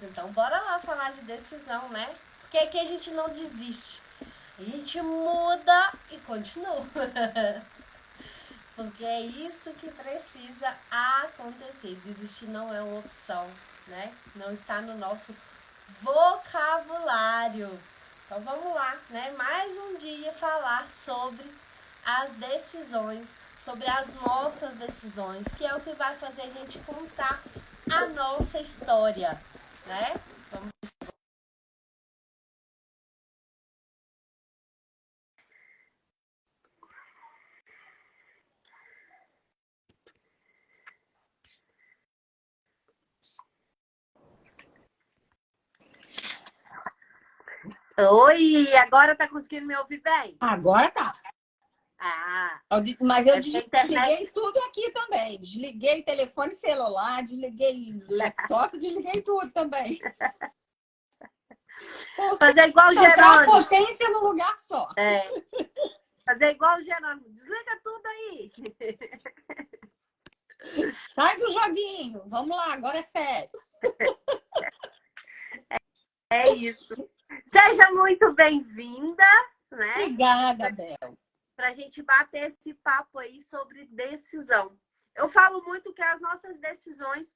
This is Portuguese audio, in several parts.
então bora lá falar de decisão, né? Porque aqui a gente não desiste. A gente muda e continua. Porque é isso que precisa acontecer. Desistir não é uma opção, né? Não está no nosso vocabulário. Então vamos lá, né? Mais um dia falar sobre as decisões, sobre as nossas decisões, que é o que vai fazer a gente contar a nossa história, né? Vamos... Oi, agora tá conseguindo me ouvir bem? Agora tá. Ah, Mas eu porque a internet... desliguei tudo aqui também. Desliguei telefone celular, desliguei laptop, desliguei tudo também. Fazer igual o Concentrar Jerônimo. potência num lugar só. É. Fazer igual o Jerônimo. Desliga tudo aí. Sai do joguinho. Vamos lá, agora é sério. É isso. Seja muito bem-vinda, né? Obrigada, Bel. Para a gente bater esse papo aí sobre decisão. Eu falo muito que as nossas decisões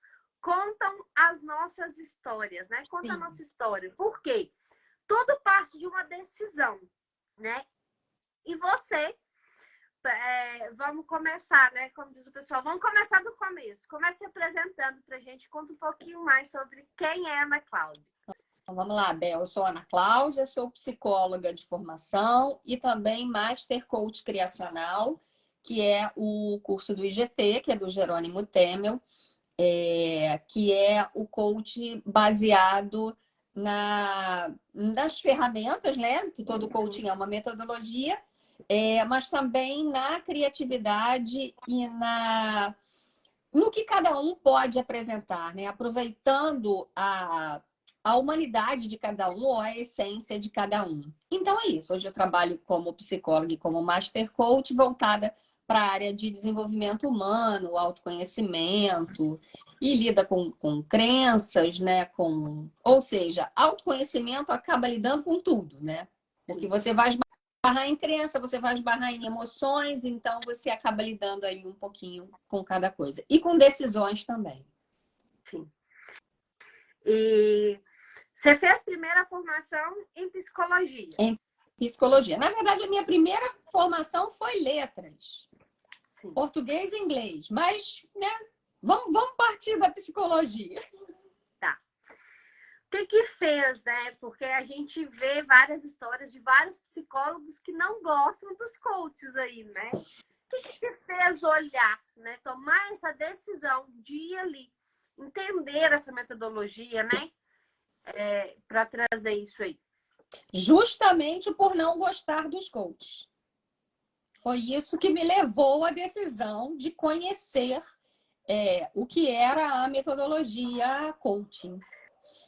contam as nossas histórias, né? Conta a nossa história. Por quê? Tudo parte de uma decisão, né? E você, vamos começar, né? Como diz o pessoal, vamos começar do começo. Comece se apresentando para a gente, conta um pouquinho mais sobre quem é a Ana Cláudia. Então, vamos lá, Bel. Eu sou Ana Cláudia, sou psicóloga de formação e também Master Coach Criacional, que é o curso do IGT, que é do Jerônimo Temel, que é o coach baseado nas ferramentas, né? Que todo coaching é uma metodologia, mas também na criatividade e no que cada um pode apresentar, né? Aproveitando a humanidade de cada um ou a essência de cada um. Então é isso. Hoje eu trabalho como psicóloga e como Master Coach voltada para a área de desenvolvimento humano, autoconhecimento e lida com crenças, né? Ou seja, autoconhecimento acaba lidando com tudo, né? Porque você vai esbarrar em crença, você vai esbarrar em emoções, então você acaba lidando aí um pouquinho com cada coisa. E com decisões também. Sim. E você fez primeira formação em psicologia. Em psicologia. Na verdade, a minha primeira formação foi letras. Sim. Português e inglês. Mas, né, vamos partir da psicologia. Tá. O que fez, né? Porque a gente vê várias histórias de vários psicólogos que não gostam dos coaches aí, né? O que fez olhar, né? Tomar essa decisão de ir ali, entender essa metodologia, né? Para trazer isso aí. Justamente por não gostar dos coaches. Foi isso que me levou à decisão de conhecer o que era a metodologia coaching.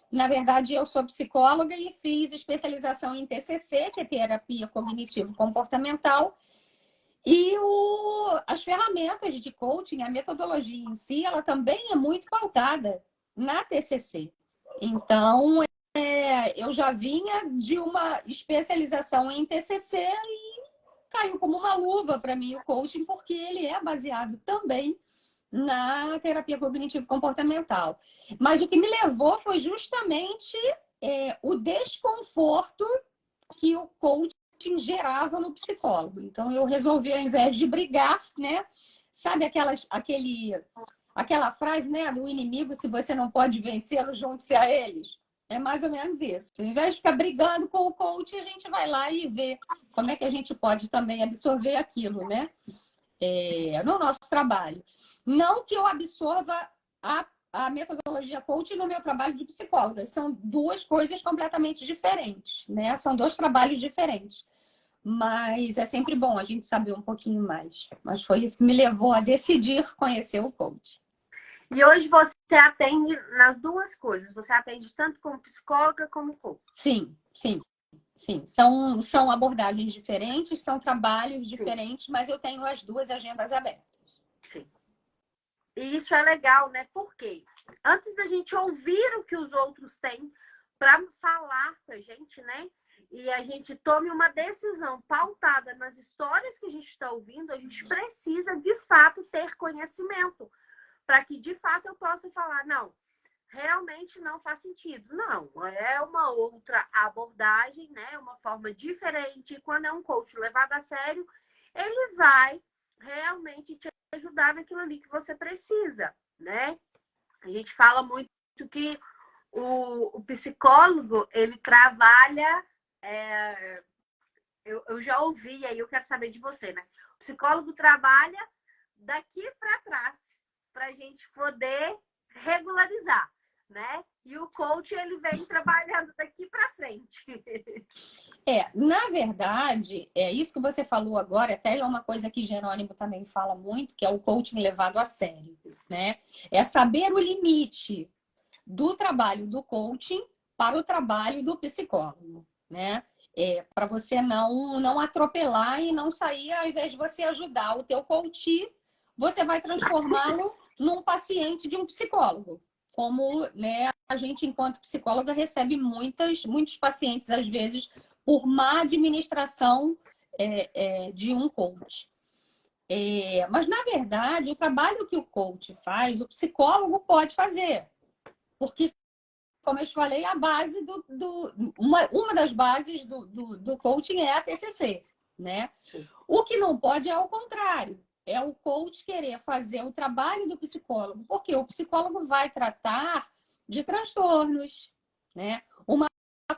Na verdade, eu sou psicóloga e fiz especialização em TCC, que é terapia cognitivo-comportamental, e as ferramentas de coaching, a metodologia em si, ela também é muito pautada na TCC. Então, eu já vinha de uma especialização em TCC e caiu como uma luva para mim o coaching, porque ele é baseado também na terapia cognitivo-comportamental. Mas o que me levou foi justamente o desconforto que o coaching gerava no psicólogo. Então, eu resolvi, ao invés de brigar, né? Sabe aquela frase, né? Do inimigo, se você não pode vencê-lo, junte-se a eles. É mais ou menos isso. Ao invés de ficar brigando com o coach, a gente vai lá e vê como é que a gente pode também absorver aquilo, né? No nosso trabalho. Não que eu absorva a metodologia coaching no meu trabalho de psicóloga. São duas coisas completamente diferentes, né? São dois trabalhos diferentes. Mas é sempre bom a gente saber um pouquinho mais. Mas foi isso que me levou a decidir conhecer o coaching. E hoje você atende nas duas coisas. Você atende tanto como psicóloga como coach. Sim, sim. Sim, são abordagens diferentes, são trabalhos diferentes, mas eu tenho as duas agendas abertas. Sim. E isso é legal, né? Por quê? antes da gente ouvir o que os outros têm para falar com a gente, né? E a gente tome uma decisão pautada nas histórias que a gente está ouvindo, a gente precisa, de fato, ter conhecimento para que, de fato, eu possa falar, não, realmente não faz sentido. Não, é uma outra abordagem, né? Uma forma diferente. E quando é um coach levado a sério, ele vai realmente te ajudar naquilo ali que você precisa, né? A gente fala muito que o psicólogo, ele trabalha... eu já ouvi, aí eu quero saber de você, né? O psicólogo trabalha daqui para trás, para a gente poder regularizar, né? E o coach, ele vem trabalhando daqui para frente. Na verdade, é isso que você falou agora, até é uma coisa que Jerônimo também fala muito, que é o coaching levado a sério, né? É saber o limite do trabalho do coaching para o trabalho do psicólogo, né? Para você não atropelar e não sair, ao invés de você ajudar o teu coach, você vai transformá-lo num paciente de um psicólogo. Como, né, a gente, enquanto psicóloga, recebe muitos pacientes, às vezes, por má administração de um coach. Mas, na verdade, o trabalho que o coach faz, o psicólogo pode fazer. Porque, como eu te falei, a base uma das bases do coaching é a TCC, né? O que não pode é o contrário. É o coach querer fazer o trabalho do psicólogo, porque o psicólogo vai tratar de transtornos, né? Uma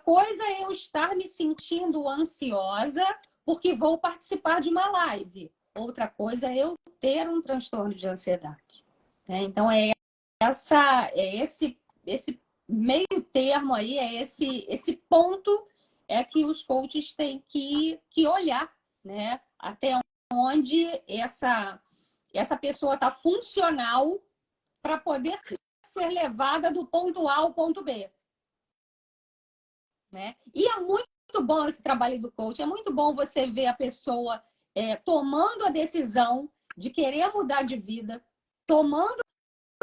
coisa é eu estar me sentindo ansiosa porque vou participar de uma live. Outra coisa é eu ter um transtorno de ansiedade, né? Então, esse meio termo aí, esse ponto que os coaches têm que olhar, né? Até onde essa pessoa está funcional para poder ser levada do ponto A ao ponto B, né? E é muito bom esse trabalho do coach, é muito bom você ver a pessoa tomando a decisão de querer mudar de vida, tomando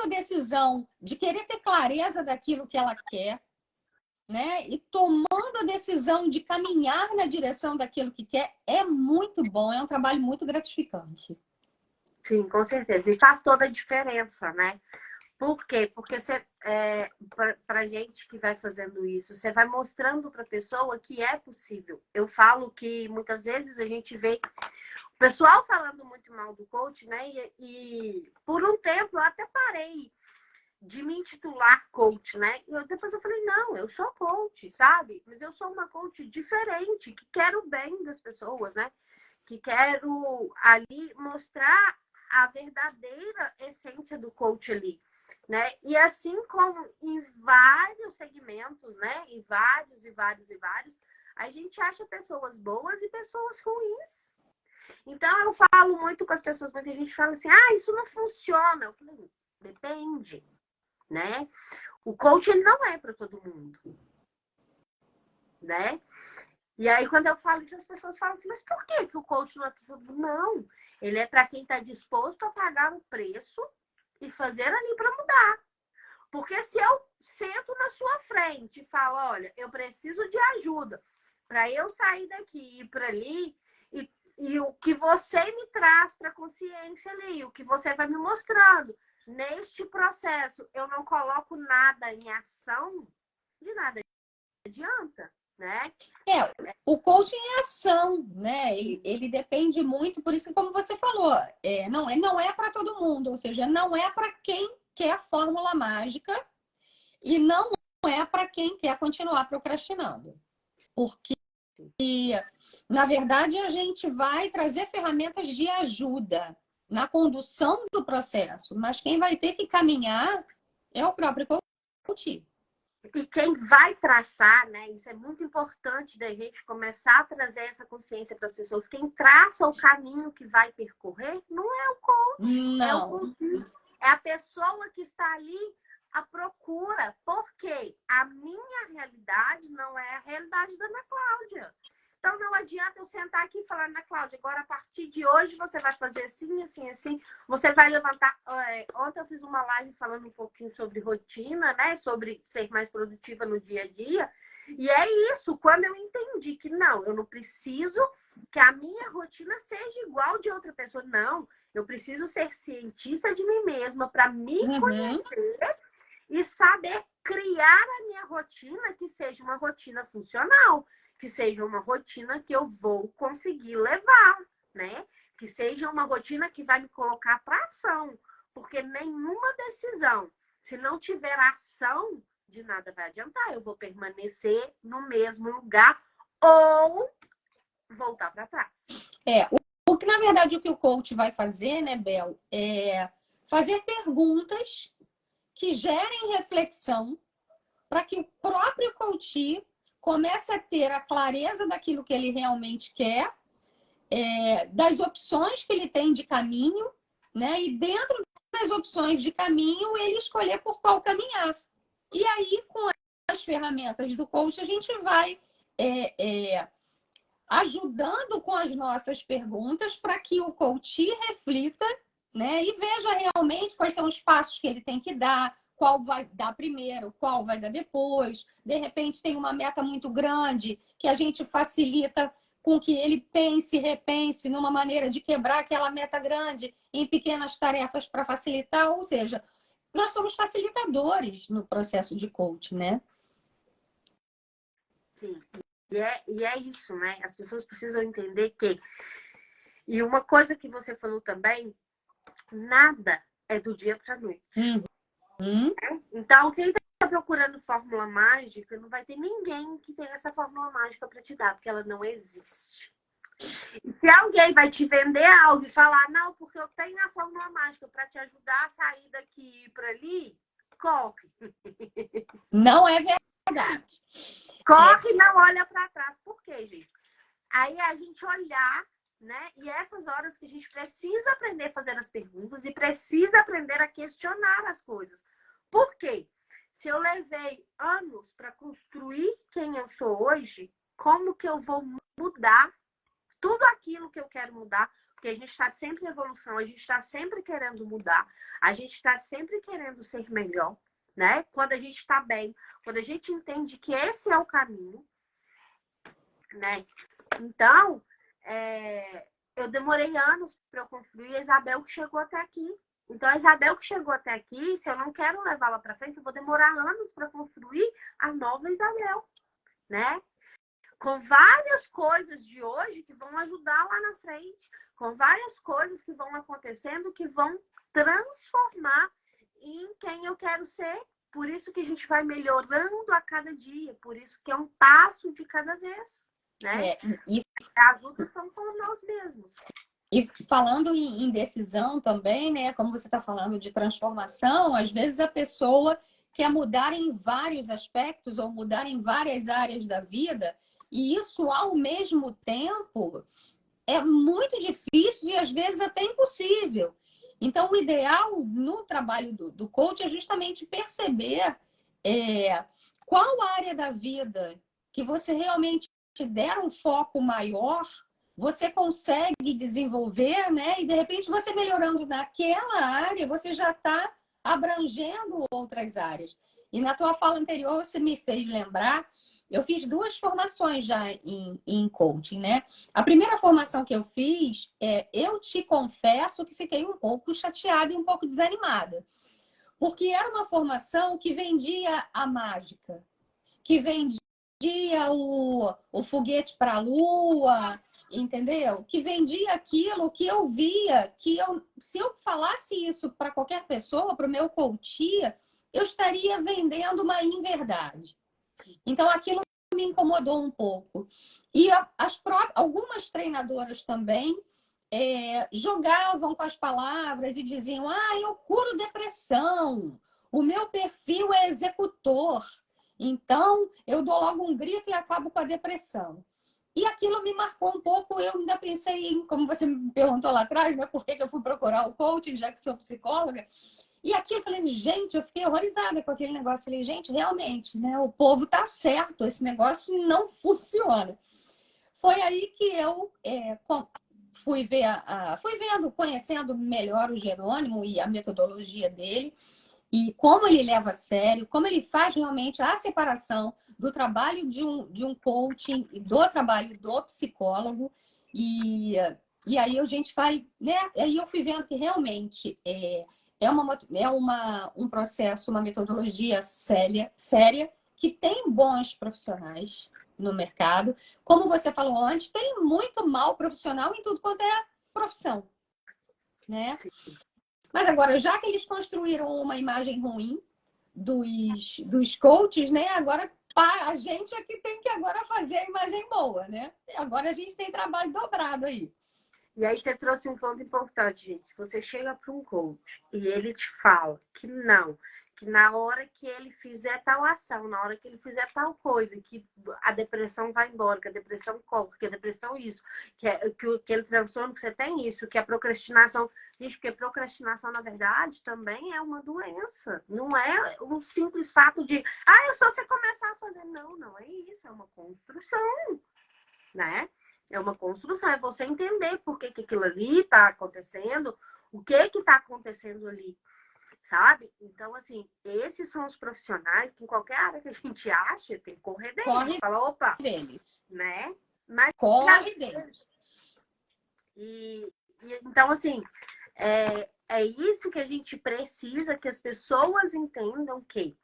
a decisão de querer ter clareza daquilo que ela quer, né? E tomando a decisão de caminhar na direção daquilo que quer, é muito bom, é um trabalho muito gratificante. Sim, com certeza. E faz toda a diferença, né? Por quê? Porque para gente que vai fazendo isso, você vai mostrando para a pessoa que é possível. Eu falo que muitas vezes a gente vê o pessoal falando muito mal do coach, né? E por um tempo eu até parei de me intitular coach, né? E depois eu falei, não, eu sou coach, sabe? Mas eu sou uma coach diferente, que quero o bem das pessoas, né? Que quero ali mostrar a verdadeira essência do coach ali, né? E assim como em vários segmentos, né? Em vários e vários e vários, a gente acha pessoas boas e pessoas ruins. Então eu falo muito com as pessoas, muita gente fala assim, isso não funciona. Eu falei, depende, né? O coach, ele não é para todo mundo, né? E aí, quando eu falo isso, as pessoas falam assim, mas por que o coach não é para todo mundo? Não, ele é para quem está disposto a pagar o preço e fazer ali para mudar. Porque se eu sento na sua frente e falo, olha, eu preciso de ajuda para eu sair daqui e ir para ali, e o que você me traz para a consciência ali, o que você vai me mostrando, neste processo, eu não coloco nada em ação, de nada adianta, né? O coaching é ação, né? Ele depende muito, por isso que, como você falou, não é para todo mundo, ou seja, não é para quem quer a fórmula mágica e não é para quem quer continuar procrastinando. Porque, na verdade, a gente vai trazer ferramentas de ajuda na condução do processo, mas quem vai ter que caminhar é o próprio coach. E quem vai traçar, né? Isso é muito importante da gente começar a trazer essa consciência para as pessoas. Quem traça o caminho que vai percorrer não é o coach, Não. é a pessoa que está ali à procura. Porque a minha realidade não é a realidade da Ana Cláudia. Então, não adianta eu sentar aqui e falar, Ana Cláudia, agora a partir de hoje você vai fazer assim, assim, assim. Você vai levantar... Ontem eu fiz uma live falando um pouquinho sobre rotina, né? Sobre ser mais produtiva no dia a dia. E é isso, quando eu entendi que não, eu não preciso que a minha rotina seja igual de outra pessoa. Não, eu preciso ser cientista de mim mesma para me conhecer e saber criar a minha rotina que seja uma rotina funcional, que seja uma rotina que eu vou conseguir levar, né? Que seja uma rotina que vai me colocar para ação, porque nenhuma decisão, se não tiver ação, de nada vai adiantar. Eu vou permanecer no mesmo lugar ou voltar para trás. O que, na verdade, o que o coach vai fazer, né, Bel, é fazer perguntas que gerem reflexão para que o próprio coach comece a ter a clareza daquilo que ele realmente quer, das opções que ele tem de caminho, né? E dentro das opções de caminho, ele escolher por qual caminhar. E aí, com as ferramentas do coach, a gente vai ajudando com as nossas perguntas para que o coach reflita, né? E veja realmente quais são os passos que ele tem que dar, qual vai dar primeiro, qual vai dar depois. De repente tem uma meta muito grande que a gente facilita com que ele pense e repense numa maneira de quebrar aquela meta grande em pequenas tarefas para facilitar. Ou seja, nós somos facilitadores no processo de coaching, né? Sim, e é isso, né? As pessoas precisam entender que... E uma coisa que você falou também, nada é do dia para a noite. Então, quem está procurando fórmula mágica, não vai ter ninguém que tenha essa fórmula mágica para te dar, porque ela não existe. E se alguém vai te vender algo e falar, não, porque eu tenho a fórmula mágica para te ajudar a sair daqui e ir para ali, corre. Não é verdade. Corre e não olha para trás. Por quê, gente? Aí a gente olhar, né? E essas horas que a gente precisa aprender a fazer as perguntas e precisa aprender a questionar as coisas. Por quê? Se eu levei anos para construir quem eu sou hoje, como que eu vou mudar tudo aquilo que eu quero mudar? Porque a gente está sempre em evolução, a gente está sempre querendo mudar, a gente está sempre querendo ser melhor, né? Quando a gente está bem, quando a gente entende que esse é o caminho, né? Então, eu demorei anos para eu construir a Isabel que chegou até aqui. Então, a Isabel que chegou até aqui, se eu não quero levá-la para frente, eu vou demorar anos para construir a nova Isabel, né? Com várias coisas de hoje que vão ajudar lá na frente, com várias coisas que vão acontecendo que vão transformar em quem eu quero ser. Por isso que a gente vai melhorando a cada dia, por isso que é um passo de cada vez, né? As lutas são por nós mesmos. E falando em decisão também, né? Como você está falando de transformação, às vezes a pessoa quer mudar em vários aspectos ou mudar em várias áreas da vida, e isso ao mesmo tempo é muito difícil e às vezes até impossível. Então, o ideal no trabalho do coach é justamente perceber qual área da vida que você realmente der um foco maior, você consegue desenvolver, né? E de repente você melhorando naquela área, você já está abrangendo outras áreas. E na tua fala anterior, você me fez lembrar, eu fiz 2 formações já em coaching, né? A primeira formação que eu fiz, eu te confesso que fiquei um pouco chateada e um pouco desanimada. Porque era uma formação que vendia a mágica, que vendia o foguete para a lua, entendeu? Que vendia aquilo que eu via, que se eu falasse isso para qualquer pessoa, para o meu coach, eu estaria vendendo uma inverdade. Então, aquilo me incomodou um pouco. E algumas treinadoras também jogavam com as palavras e diziam: eu curo depressão, o meu perfil é executor, então eu dou logo um grito e acabo com a depressão. E aquilo me marcou um pouco. Eu ainda pensei em, como você me perguntou lá atrás, né, por que eu fui procurar o coaching, já que sou psicóloga. E aqui eu falei, gente, eu fiquei horrorizada com aquele negócio. Falei, gente, realmente, né? O povo tá certo, esse negócio não funciona. foi aí que eu fui ver fui vendo, conhecendo melhor o Jerônimo e a metodologia dele, e como ele leva a sério, como ele faz realmente a separação do trabalho de um coaching e do trabalho do psicólogo. E aí a gente vai, né? Aí eu fui vendo que realmente um processo, uma metodologia séria, que tem bons profissionais no mercado. Como você falou antes, tem muito mal profissional em tudo quanto é profissão, né? Mas agora, já que eles construíram uma imagem ruim dos coaches, né? Agora a gente é que tem que agora fazer a imagem boa, né? E agora a gente tem trabalho dobrado aí. E aí você trouxe um ponto importante, gente. Você chega para um coach e ele te fala que não, que na hora que ele fizer tal ação, na hora que ele fizer tal coisa, que a depressão vai embora, que a depressão corre, que a depressão isso, que ele transtorno que você tem isso, que a procrastinação... Gente, porque procrastinação, na verdade, também é uma doença. Não é um simples fato de, é só você começar a fazer. Não, não é isso, é uma construção, né? É uma construção, é você entender por que aquilo ali está acontecendo, o que está acontecendo ali, sabe? Então, assim, esses são os profissionais que em qualquer área que a gente acha, tem que correr deles. Corre Fala, opa, deles. né? Mas corre deles. Então, assim, é isso que a gente precisa que as pessoas entendam que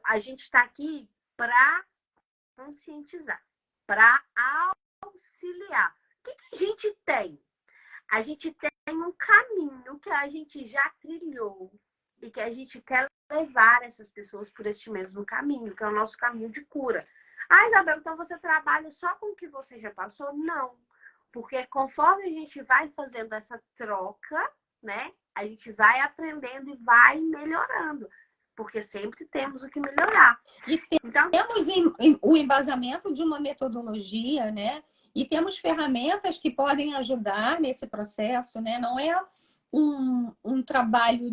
a gente está aqui para conscientizar, para auxiliar. O que a gente tem? A gente tem um caminho que a gente já trilhou e que a gente quer levar essas pessoas por este mesmo caminho, que é o nosso caminho de cura. Isabel, então você trabalha só com o que você já passou? Não. Porque conforme a gente vai fazendo essa troca, né? A gente vai aprendendo e vai melhorando. Porque sempre temos o que melhorar. E temos o embasamento de uma metodologia, né? E temos ferramentas que podem ajudar nesse processo, né? Não é um trabalho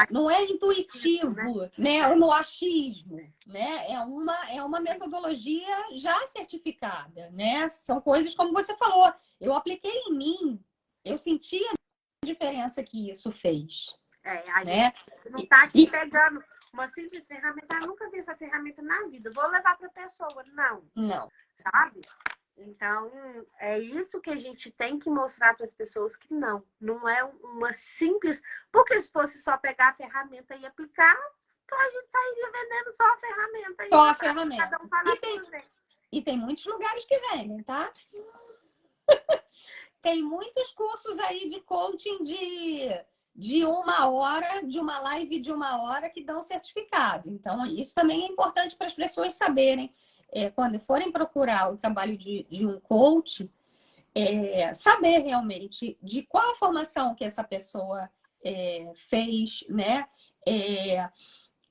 não é intuitivo, né? Ou no achismo, né? É uma metodologia já certificada, né? São coisas como você falou. Eu apliquei em mim, eu senti a diferença que isso fez. Né? Você não está aqui pegando uma simples ferramenta. Eu nunca vi essa ferramenta na vida. Vou levar para a pessoa. Não. Sabe? Então, é isso que a gente tem que mostrar para as pessoas que não é uma simples... Porque se fosse só pegar a ferramenta e aplicar, então a gente sairia vendendo só a ferramenta. Só a ferramenta. Cada um e tem muitos lugares que vendem, tá? Tem muitos cursos aí de coaching de 1 hora, de uma live de 1 hora que dão certificado. Então, isso também é importante para as pessoas saberem. Quando forem procurar o trabalho de um coach, saber realmente de qual a formação que essa pessoa fez, né?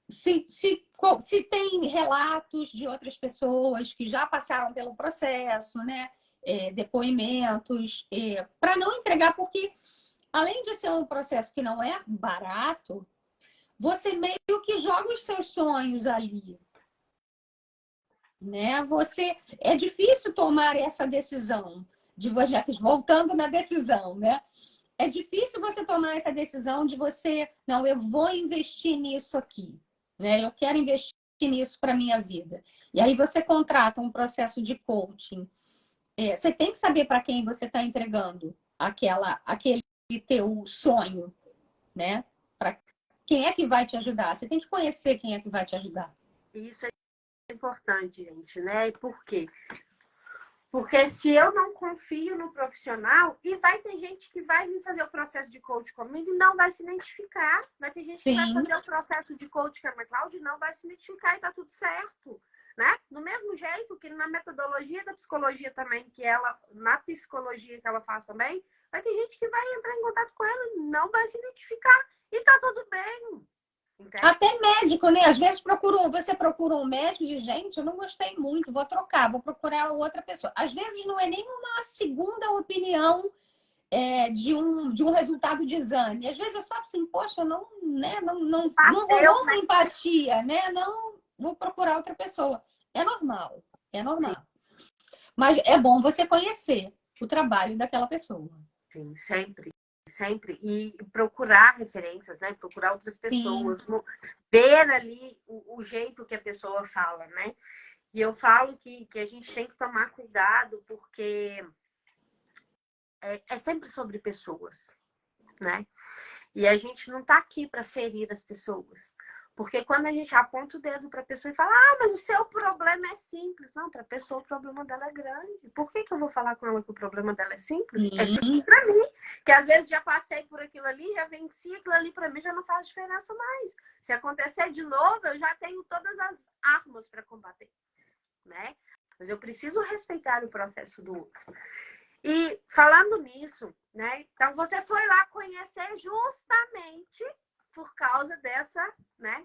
Se tem relatos de outras pessoas que já passaram pelo processo, né? Depoimentos, para não entregar, porque além de ser um processo que não é barato, você meio que joga os seus sonhos ali, né? É difícil tomar essa decisão, voltando na decisão, né? É difícil você tomar essa decisão de não, eu vou investir nisso aqui, né? Eu quero investir nisso para minha vida. E aí você contrata um processo de coaching. Você tem que saber para quem você está entregando aquele teu sonho, né? Para quem é que vai te ajudar? Você tem que conhecer quem é que vai te ajudar. Isso é importante, gente, né? E por quê? Porque se eu não confio no profissional, e vai ter gente que vai vir fazer o processo de coach comigo e não vai se identificar. Vai ter gente que vai fazer o processo de coach com a Ana Cláudia e não vai se identificar e tá tudo certo. Né? Do mesmo jeito que na metodologia da psicologia também, na psicologia que ela faz também, vai ter gente que vai entrar em contato com ela e não vai se identificar. E tá tudo bem. Entende? Até médico, né? Às vezes você procura um médico e diz, gente, eu não gostei muito, vou trocar, vou procurar outra pessoa. Às vezes não é nem uma segunda opinião de um resultado de exame. Às vezes é só assim, poxa, eu não rolou empatia, né? Não vou procurar outra pessoa. É normal. É normal. Mas é bom você conhecer o trabalho daquela pessoa. Sim, sempre. Sempre. E procurar referências, né? Procurar outras pessoas. Sim. Ver ali o jeito que a pessoa fala, né? E eu falo que a gente tem que tomar cuidado porque é sempre sobre pessoas, né? E a gente não tá aqui para ferir as pessoas. Porque quando a gente aponta o dedo para a pessoa e fala, mas o seu problema é simples. Não, para a pessoa o problema dela é grande. Por que eu vou falar com ela que o problema dela é simples? É simples para mim. Que às vezes já passei por aquilo ali, já venci aquilo ali, para mim já não faz diferença mais. Se acontecer de novo, eu já tenho todas as armas para combater, né? Mas eu preciso respeitar o processo do outro. E falando nisso, né? Então você foi lá conhecer justamente por causa né?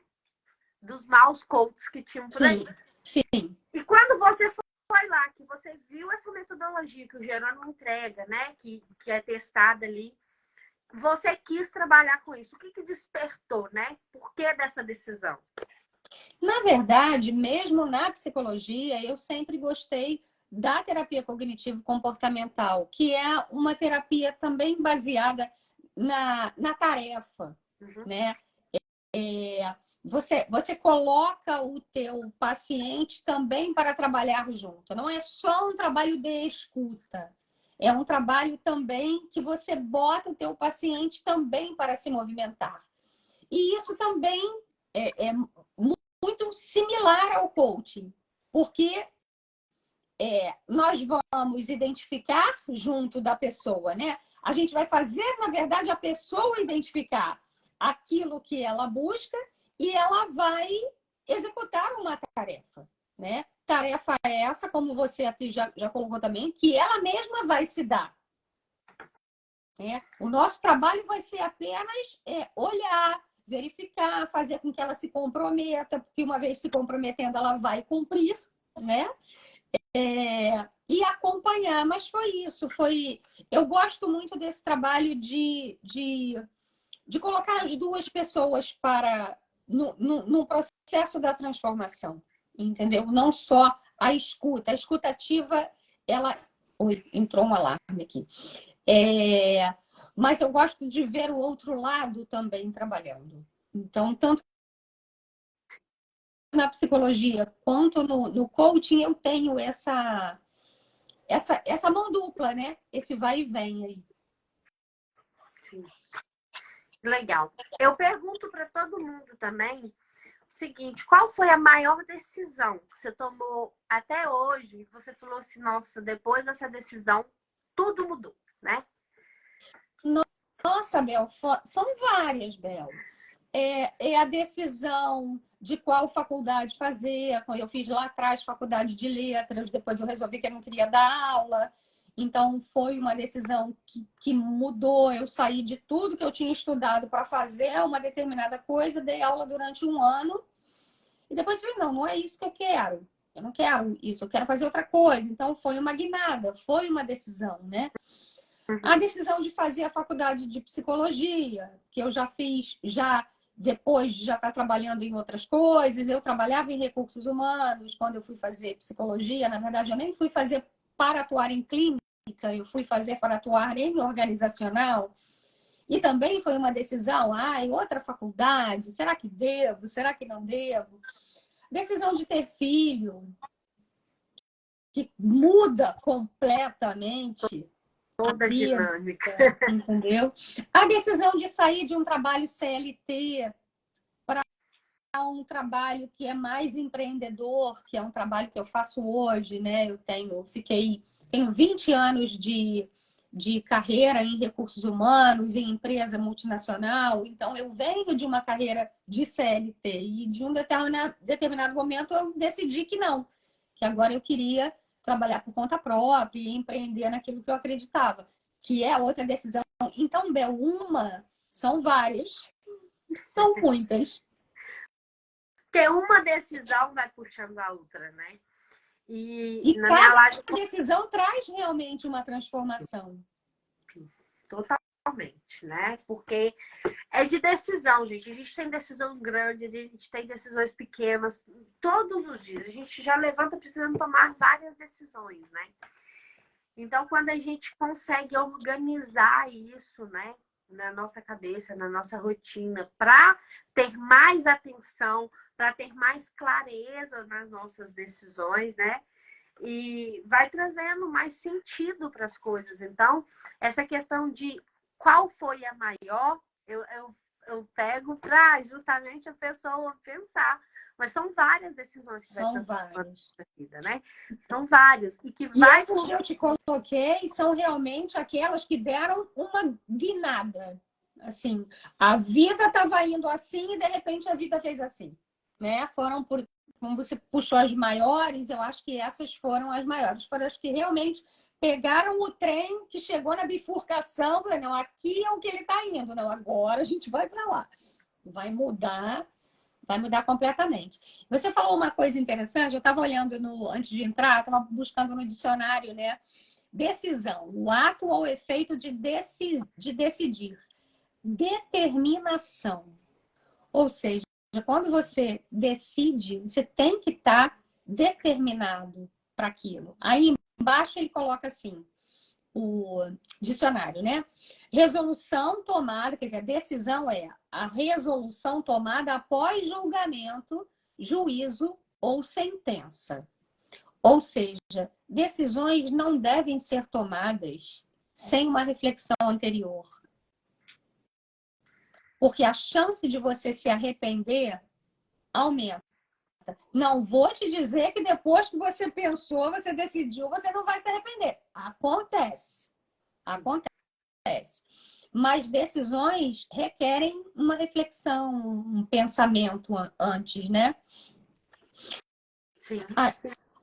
Dos maus coaches que tinham por aí. Sim. E quando você foi lá, que você viu essa metodologia que o Jerônimo entrega, né? Que é testada ali, você quis trabalhar com isso. O que despertou, né? Por que dessa decisão? Na verdade, mesmo na psicologia, eu sempre gostei da terapia cognitivo-comportamental, que é uma terapia também baseada na tarefa, né? Você coloca o teu paciente também para trabalhar junto. Não é só um trabalho de escuta. É um trabalho também que você bota o teu paciente também para se movimentar. E isso também é muito similar ao coaching, porque nós vamos identificar junto da pessoa, né? A gente vai fazer, na verdade, a pessoa identificar aquilo que ela busca e ela vai executar uma tarefa, né? Tarefa essa, como você aqui já colocou também, que ela mesma vai se dar. O nosso trabalho vai ser apenas olhar, verificar, fazer com que ela se comprometa, porque uma vez se comprometendo, ela vai cumprir, né? E acompanhar, mas foi isso. Eu gosto muito desse trabalho de colocar as duas pessoas no processo da transformação, entendeu? Não só a escuta. A escutativa, ela... Oi, entrou um alarme aqui. Mas eu gosto de ver o outro lado também trabalhando. Então, tanto na psicologia quanto no coaching, eu tenho essa mão dupla, né? Esse vai e vem aí. Sim. Legal. Eu pergunto para todo mundo também o seguinte: qual foi a maior decisão que você tomou até hoje? Você falou assim, nossa, depois dessa decisão, tudo mudou, né? Nossa, Bel, são várias, Bel. É a decisão de qual faculdade fazer. Eu fiz lá atrás faculdade de letras, depois eu resolvi que eu não queria dar aula. Então, foi uma decisão que mudou. Eu saí de tudo que eu tinha estudado para fazer uma determinada coisa, dei aula durante um ano. E depois falei, não é isso que eu quero. Eu não quero isso, eu quero fazer outra coisa. Então, foi uma guinada, foi uma decisão, né? A decisão de fazer a faculdade de psicologia, que eu já fiz, depois de já estar trabalhando em outras coisas. Eu trabalhava em recursos humanos quando eu fui fazer psicologia. Na verdade, eu nem fui fazer para atuar em clínica, eu fui fazer para atuar em organizacional. E também foi uma decisão, outra faculdade, será que devo, será que não devo? Decisão de ter filho, que muda completamente toda a vida, dinâmica, entendeu? A decisão de sair de um trabalho CLT para um trabalho que é mais empreendedor, que é um trabalho que eu faço hoje, né? Eu tenho 20 anos de carreira em recursos humanos, em empresa multinacional. Então, eu venho de uma carreira de CLT e de um determinado momento eu decidi que não, que agora eu queria trabalhar por conta própria e empreender naquilo que eu acreditava, que é outra decisão. Então, Bel, são várias, são muitas. Porque uma decisão vai puxando a outra, né? E na cada minha live... decisão traz realmente uma transformação. Totalmente. principalmente, né? Porque é de decisão, gente. A gente tem decisão grande, a gente tem decisões pequenas todos os dias. A gente já levanta precisando tomar várias decisões, né? Então, quando a gente consegue organizar isso, né, na nossa cabeça, na nossa rotina, para ter mais atenção, para ter mais clareza nas nossas decisões, né? E vai trazendo mais sentido para as coisas. Então, essa questão de qual foi a maior, eu pego para justamente a pessoa pensar. Mas são várias decisões que São várias. na vida, né? São várias. E que E vai... essas que eu te coloquei são realmente aquelas que deram uma guinada. Assim, a vida estava indo assim e de repente a vida fez assim, né? Foram por, como você puxou as maiores, eu acho que essas foram as maiores, foram as que realmente pegaram o trem que chegou na bifurcação, falei, não, aqui é o que ele está indo, não, agora a gente vai para lá. Vai mudar completamente. Você falou uma coisa interessante, eu estava olhando antes de entrar, estava buscando no dicionário, né? Decisão, o ato ou efeito de decidir. Determinação. Ou seja, quando você decide, você tem que estar determinado para aquilo. Aí embaixo ele coloca assim, o dicionário, né? Resolução tomada, quer dizer, a decisão é a resolução tomada após julgamento, juízo ou sentença. Ou seja, decisões não devem ser tomadas sem uma reflexão anterior. Porque a chance de você se arrepender aumenta. Não vou te dizer que depois que você pensou, você decidiu, você não vai se arrepender. Acontece. Acontece. Mas decisões requerem uma reflexão, um pensamento antes, né? Sim.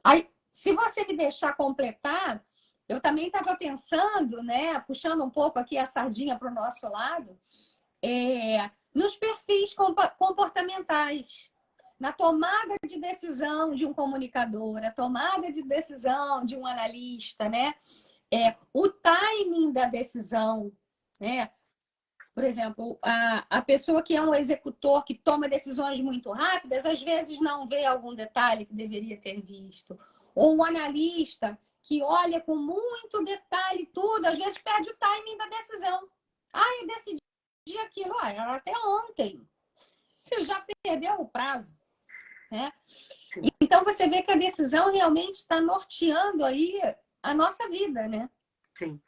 Aí, se você me deixar completar, eu também estava pensando, né, puxando um pouco aqui a sardinha para o nosso lado, nos perfis comportamentais, na tomada de decisão de um comunicador, a tomada de decisão de um analista, né? O timing da decisão, né? Por exemplo, a pessoa que é um executor que toma decisões muito rápidas, às vezes não vê algum detalhe que deveria ter visto. Ou um analista que olha com muito detalhe tudo, às vezes perde o timing da decisão. Ah, eu decidi aquilo, era até ontem. Você já perdeu o prazo, né? Então você vê que a decisão realmente está norteando aí a nossa vida, né? Sim.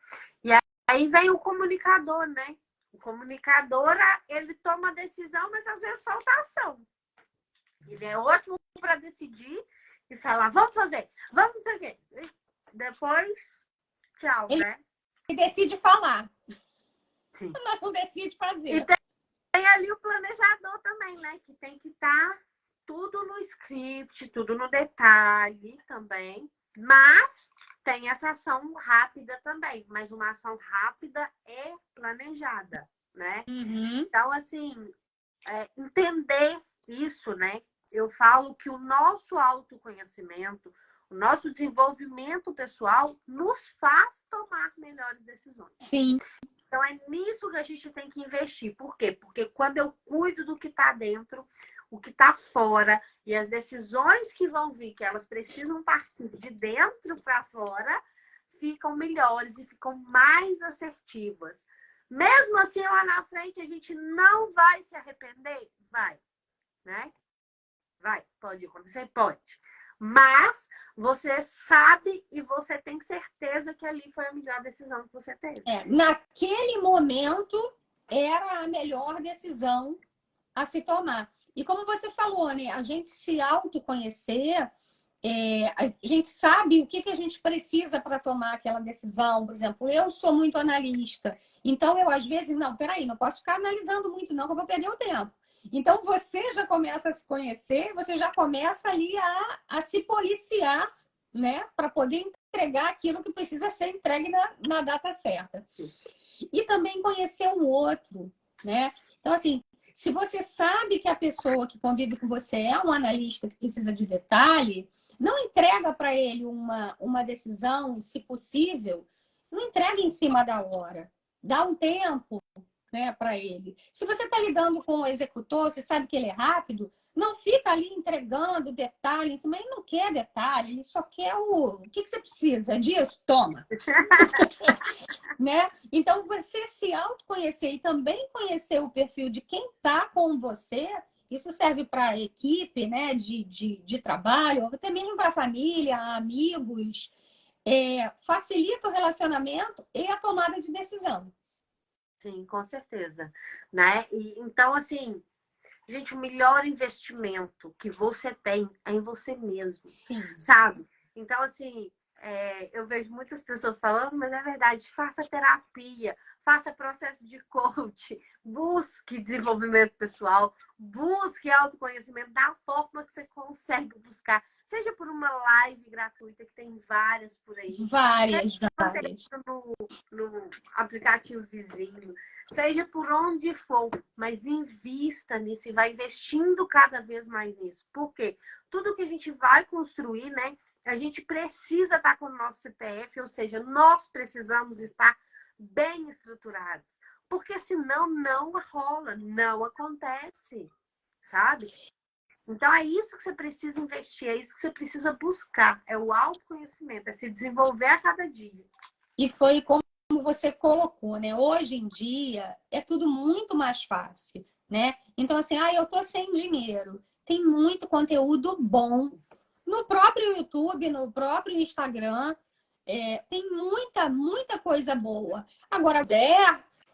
E aí vem o comunicador, né? O comunicador, ele toma decisão, mas às vezes falta ação. Ele é ótimo para decidir e falar, vamos fazer, vamos não sei o quê. E depois, tchau, né? Ele decide falar, Sim. mas não decide fazer. E tem ali o planejador também, né? Que tem que estar tudo no script, tudo no detalhe também. Mas tem essa ação rápida também. Mas uma ação rápida é planejada, né? Uhum. Então, assim, entender isso, né? Eu falo que o nosso autoconhecimento, o nosso desenvolvimento pessoal nos faz tomar melhores decisões. Sim. Então, é nisso que a gente tem que investir. Por quê? Porque quando eu cuido do que está dentro, o que está fora, e as decisões que vão vir, que elas precisam partir de dentro para fora, ficam melhores e ficam mais assertivas. Mesmo assim, lá na frente, a gente não vai se arrepender? Vai, né? Vai, pode acontecer? Pode. Mas você sabe e você tem certeza que ali foi a melhor decisão que você teve. Naquele momento, era a melhor decisão a se tomar. E como você falou, né? A gente se autoconhecer, a gente sabe o que a gente precisa para tomar aquela decisão. Por exemplo, eu sou muito analista. Então, eu às vezes, não, peraí, não posso ficar analisando muito, não, que eu vou perder o tempo. Então, você já começa a se conhecer, você já começa ali a se policiar, né? Para poder entregar aquilo que precisa ser entregue na data certa. E também conhecer o outro, né? Então, assim, se você sabe que a pessoa que convive com você é um analista que precisa de detalhe, não entrega para ele uma decisão, se possível, não entrega em cima da hora. Dá um tempo, né, para ele. Se você está lidando com o executor, você sabe que ele é rápido, não fica ali entregando detalhes, mas ele não quer detalhe, ele só quer o que você precisa disso? Toma. Né? Então, você se autoconhecer e também conhecer o perfil de quem está com você, isso serve para a equipe, né, de trabalho, até mesmo para a família, amigos, facilita o relacionamento e a tomada de decisão. Sim, com certeza, né? E, então, assim, gente, o melhor investimento que você tem é em você mesmo, Sim. sabe? Então, assim, eu vejo muitas pessoas falando, mas é verdade, faça terapia, faça processo de coach, busque desenvolvimento pessoal, busque autoconhecimento da forma que você consegue buscar. Seja por uma live gratuita, que tem várias por aí. Várias. No aplicativo vizinho, seja por onde for, mas invista nisso e vai investindo cada vez mais nisso. Por quê? Tudo que a gente vai construir, né? A gente precisa estar com o nosso CPF, ou seja, nós precisamos estar bem estruturados. Porque senão não rola, não acontece, sabe? Então é isso que você precisa investir, é isso que você precisa buscar, é o autoconhecimento, é se desenvolver a cada dia. E foi como você colocou, né? Hoje em dia é tudo muito mais fácil, né? Então, assim, eu tô sem dinheiro. Tem muito conteúdo bom no próprio YouTube, no próprio Instagram. Tem muita coisa boa. Agora,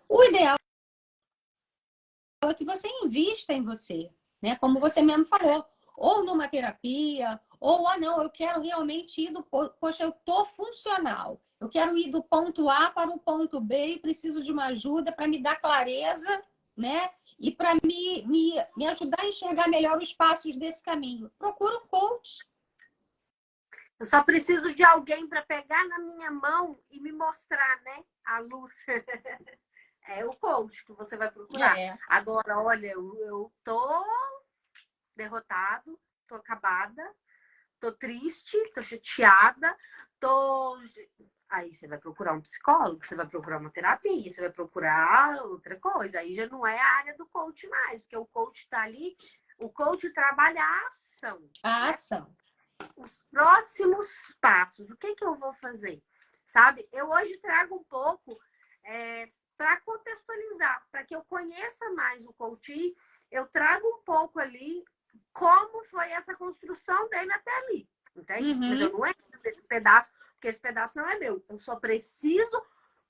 o ideal é que você invista em você, né? Como você mesmo falou, ou numa terapia, ou não, eu quero realmente ir poxa, eu tô funcional. Eu quero ir do ponto A para o ponto B e preciso de uma ajuda para me dar clareza, né? E para me ajudar a enxergar melhor os passos desse caminho. Procura um coach. Eu só preciso de alguém para pegar na minha mão e me mostrar, né? A luz. É o coach que você vai procurar. Agora, olha, eu tô derrotado, tô acabada, tô triste, tô chateada, tô. Aí você vai procurar um psicólogo, você vai procurar uma terapia, você vai procurar outra coisa. Aí já não é a área do coach mais, porque o coach tá ali, o coach trabalha a ação. A ação. Os próximos passos, o que eu vou fazer? Sabe? Eu hoje trago um pouco para contextualizar, para que eu conheça mais o coach, eu trago um pouco ali como foi essa construção dele até ali, entende? Uhum. Mas eu não entro nesse pedaço, porque esse pedaço não é meu. Eu só preciso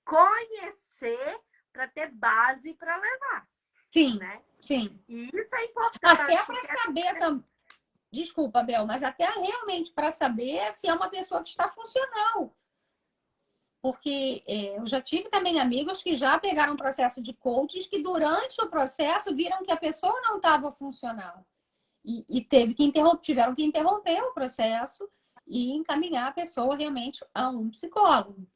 conhecer para ter base para levar. Sim, né? sim. E isso é importante. Até para saber também. Desculpa, Bel, mas até realmente para saber se é uma pessoa que está funcional. Porque eu já tive também amigos que já pegaram processo de coaches que durante o processo viram que a pessoa não estava funcional. E tiveram que interromper o processo e encaminhar a pessoa realmente a um psicólogo.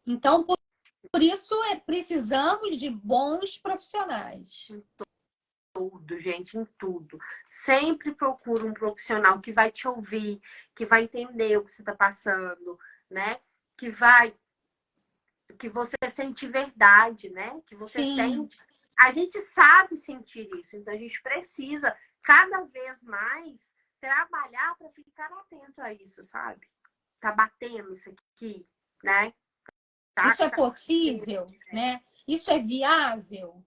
Então, por isso, precisamos de bons profissionais. Tudo, gente, em tudo. Sempre procura um profissional que vai te ouvir, que vai entender o que você está passando, né? Que você sente verdade, né? Que você Sim. sente. A gente sabe sentir isso, então a gente precisa cada vez mais trabalhar para ficar atento a isso, sabe? Tá batendo isso aqui, né? Isso é possível, né? Isso é viável.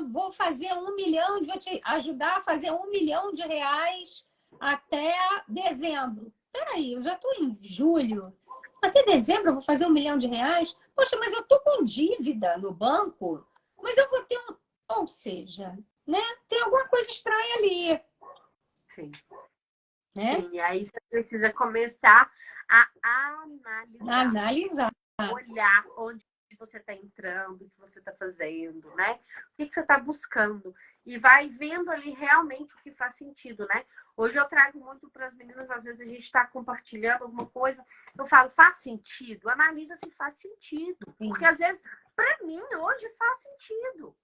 Vou fazer 1 milhão, vou te ajudar a fazer 1 milhão de reais até dezembro. Peraí, eu já estou em julho. Até dezembro eu vou fazer 1 milhão de reais? Poxa, mas eu estou com dívida no banco. Mas eu vou ter um. Ou seja, né? Tem alguma coisa estranha ali. Sim. Né? Sim, e aí você precisa começar a analisar. Olhar onde você está entrando, o que você está fazendo, né? O que você está buscando. E vai vendo ali realmente o que faz sentido, né? Hoje eu trago muito para as meninas, às vezes a gente está compartilhando alguma coisa, eu falo, faz sentido? Analisa se faz sentido. Sim. Porque às vezes, para mim, hoje faz sentido.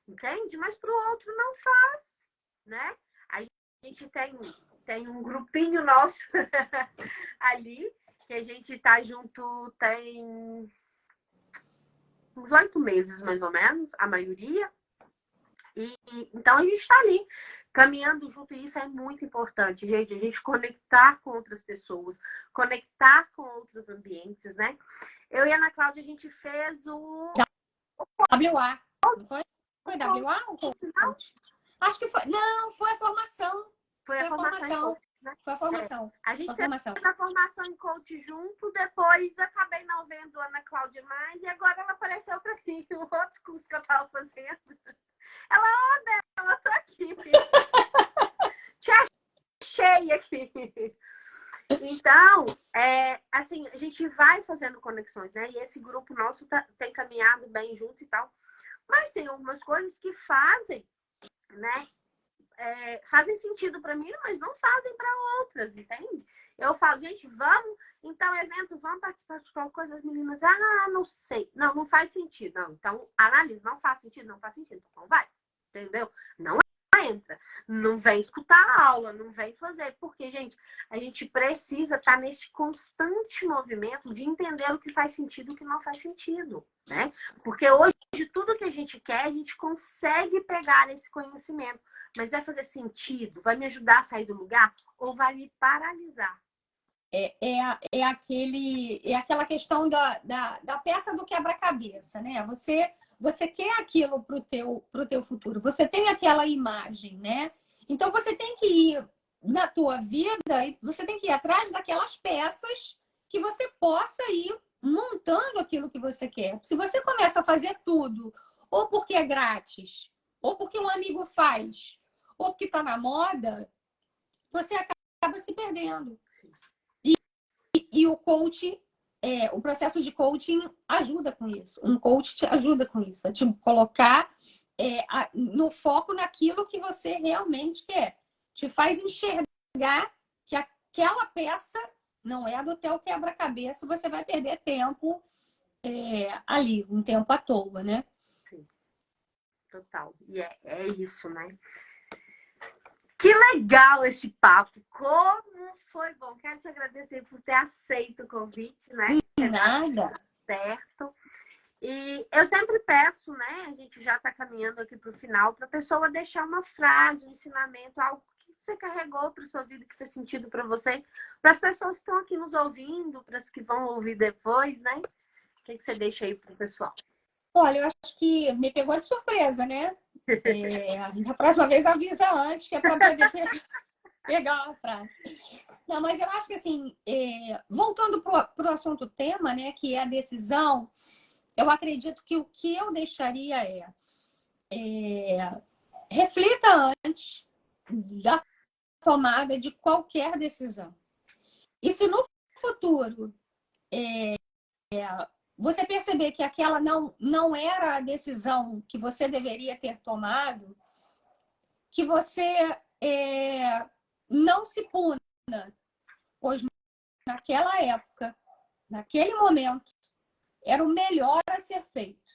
Entende? Mas para o outro não faz, né? A gente tem um grupinho nosso ali, que a gente tá junto tem uns 8 meses, mais ou menos, a maioria. Então, a gente está ali, caminhando junto, e isso é muito importante, gente, a gente conectar com outras pessoas, conectar com outros ambientes, né? Eu e a Ana Cláudia, a gente fez o WA, não foi? Foi WA ou coach? Acho que foi. Não, foi a formação. Foi a formação em coach, né? Foi a formação. A gente Foi a fez formação. a formação em coach junto, depois acabei não vendo a Ana Cláudia mais, e agora ela apareceu para mim, o outro curso que eu estava fazendo. Ela, Bela, eu tô aqui. Te achei aqui. Então, assim, a gente vai fazendo conexões, né? E esse grupo nosso tem caminhado bem junto e tal. Mas tem algumas coisas que fazem, né? Fazem sentido para mim, mas não fazem para outras, entende? Eu falo, gente, vamos, então, evento, vamos participar de qualquer coisa. As meninas, não sei. Não, não faz sentido. Não. Então, analisa, não faz sentido, não faz sentido. Então, vai, entendeu? Não entra. Não vem escutar a aula, não vem fazer. Porque, gente, a gente precisa estar nesse constante movimento de entender o que faz sentido e o que não faz sentido, né? Porque hoje, tudo que a gente quer, a gente consegue pegar esse conhecimento. Mas vai fazer sentido? Vai me ajudar a sair do lugar? Ou vai me paralisar? É aquela questão da peça do quebra-cabeça, né? Você quer aquilo para o teu futuro, você tem aquela imagem, né? Então você tem que ir na tua vida e você tem que ir atrás daquelas peças que você possa ir montando aquilo que você quer. Se você começa a fazer tudo, ou porque é grátis, ou porque um amigo faz, ou porque está na moda, você acaba se perdendo. E o coaching, o processo de coaching ajuda com isso. Um coach te ajuda com isso, a te colocar no foco naquilo que você realmente quer. Te faz enxergar que aquela peça não é do teu quebra-cabeça, você vai perder tempo ali, um tempo à toa, né? Sim, total. E é isso, né? Que legal esse papo! Como foi bom! Quero te agradecer por ter aceito o convite, né? Nada. Certo. E eu sempre peço, né? A gente já está caminhando aqui para o final, para a pessoa deixar uma frase, um ensinamento, algo que você carregou para sua vida, que fez sentido para você, para as pessoas que estão aqui nos ouvindo, para as que vão ouvir depois, né? O que você deixa aí para o pessoal? Olha, eu acho que me pegou de surpresa, né? Da próxima vez avisa antes, que é para poder pegar uma frase. Não, mas eu acho que assim, voltando para o assunto tema, né, que é a decisão, eu acredito que o que eu deixaria reflita antes da tomada de qualquer decisão. E se no futuro você perceber que aquela não era a decisão que você deveria ter tomado, que você não se puna, pois naquela época, naquele momento, era o melhor a ser feito.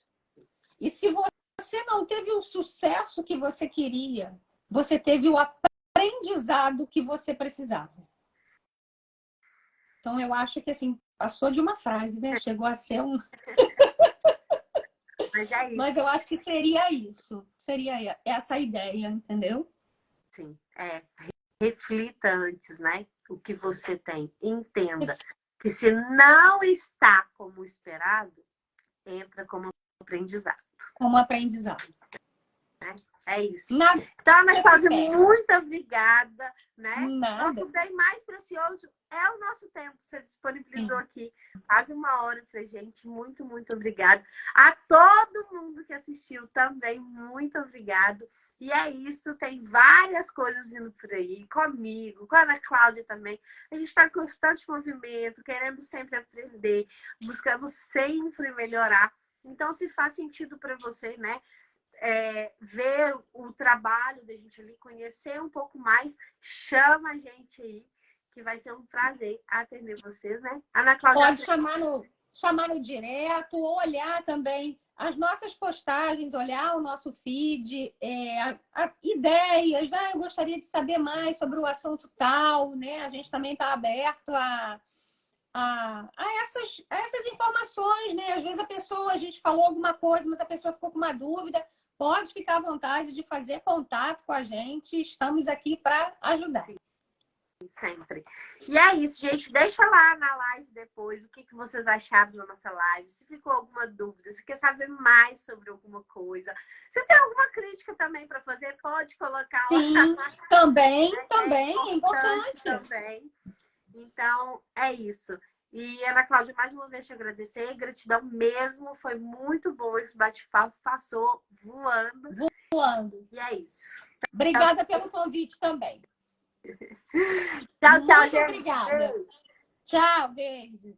E se você não teve o sucesso que você queria, você teve o aprendizado que você precisava. Então, eu acho que, assim, passou de uma frase, né? Chegou a ser um... Mas é isso. Mas eu acho que seria isso. Seria essa a ideia, entendeu? Sim. Reflita antes, né? O que você tem. Entenda que se não está como esperado, entra como aprendizado. Como aprendizado. É isso. Nada. Então, Ana Cláudia, muito obrigada, né? Nada. O bem mais precioso é o nosso tempo. Você disponibilizou aqui quase 1 hora pra gente. Muito, muito obrigada. A todo mundo que assistiu também, muito obrigado. E é isso, tem várias coisas vindo por aí, comigo, com a Ana Cláudia também. A gente está em constante movimento, querendo sempre aprender, buscando sempre melhorar. Então, se faz sentido para você, né? Ver o trabalho da gente ali, conhecer um pouco mais, chama a gente aí, que vai ser um prazer atender vocês, né? Ana Cláudia... Pode chamar no direto, ou olhar também as nossas postagens, olhar o nosso feed, ideias, eu gostaria de saber mais sobre o assunto tal, né? A gente também está aberto a essas informações, né? Às vezes a gente falou alguma coisa, mas a pessoa ficou com uma dúvida. Pode ficar à vontade de fazer contato com a gente. Estamos aqui para ajudar. Sim, sempre. E é isso, gente. Deixa lá na live depois o que vocês acharam da nossa live. Se ficou alguma dúvida, se quer saber mais sobre alguma coisa. Se tem alguma crítica também para fazer, pode colocar lá. Sim, também é é importante. Também. Então, é isso. E, Ana Cláudia, mais uma vez te agradecer. Gratidão mesmo. Foi muito bom esse bate-papo. Passou voando. E é isso. Obrigada pelo convite também. Tchau, Muito gente. obrigada. Tchau, beijo.